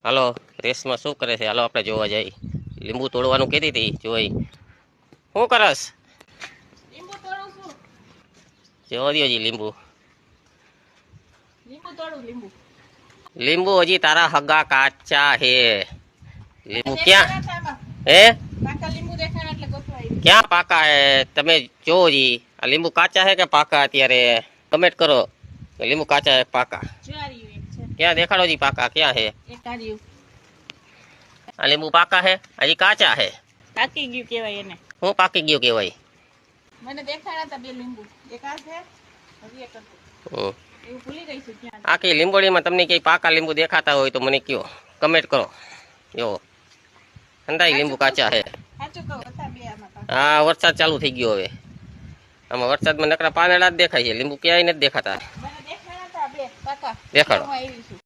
હાલો, રેસમાં શું કરે છે? હાલો આપણે જોવા જઈએ. લીંબુ તોડવાનું કહેતી હતી, જોઈ. શું કરસ? લીંબુ તોડું છું. જોવા દ્યો જી લીંબુ. લીંબુ તોડું લીંબુ. લીંબુ હજી તારા હગા કાચા હે. લીંબુ ક્યાં દેખાડા હતા આમાં. હે? પાકા લીંબુ દેખાડા એટલે ગોતવા આવી. ક્યાં પાકા હે? તમે જોવો જી. આ લીંબુ કાચા હે કે પાકા? અત્યારે કમેન્ટ કરો. લીંબુ કાચા હે કે પાકા? જો આ રહ્યું એક છે. ક્યાં દેખાડો જી પાકા ક્યાં હે? એક આ રહ્યું. આ લીંબુ પાકા હે હજી કાચા હે? પાકી ગયું કહેવાય એને. હું પાકી ગયું કેવાય? મને દેખાડા હતા બે લીંબુ. એક આ છે, હજી એક હતું. હમ. એવું ભૂલી ગઈ છું ક્યાં. આખી લીંબોડીમાં તમને કઈ પાકા લીંબુ દેખાતા હોય તો મને કયો, કમેન્ટ કરો. જો અંદાય લીંબુ કાચા હે. સાચું કહું હતા બે આમાં પાકા. હા, વરસાદ ચાલુ થઈ ગયો હવે. આમાં વરસાદમાં નકરા પાંદડા જ દેખાય છે, લીંબુ ક્યાંય નથી દેખાતા. મને દેખાડા હતા બે પાકા. દેખાડો. હું આવી છું.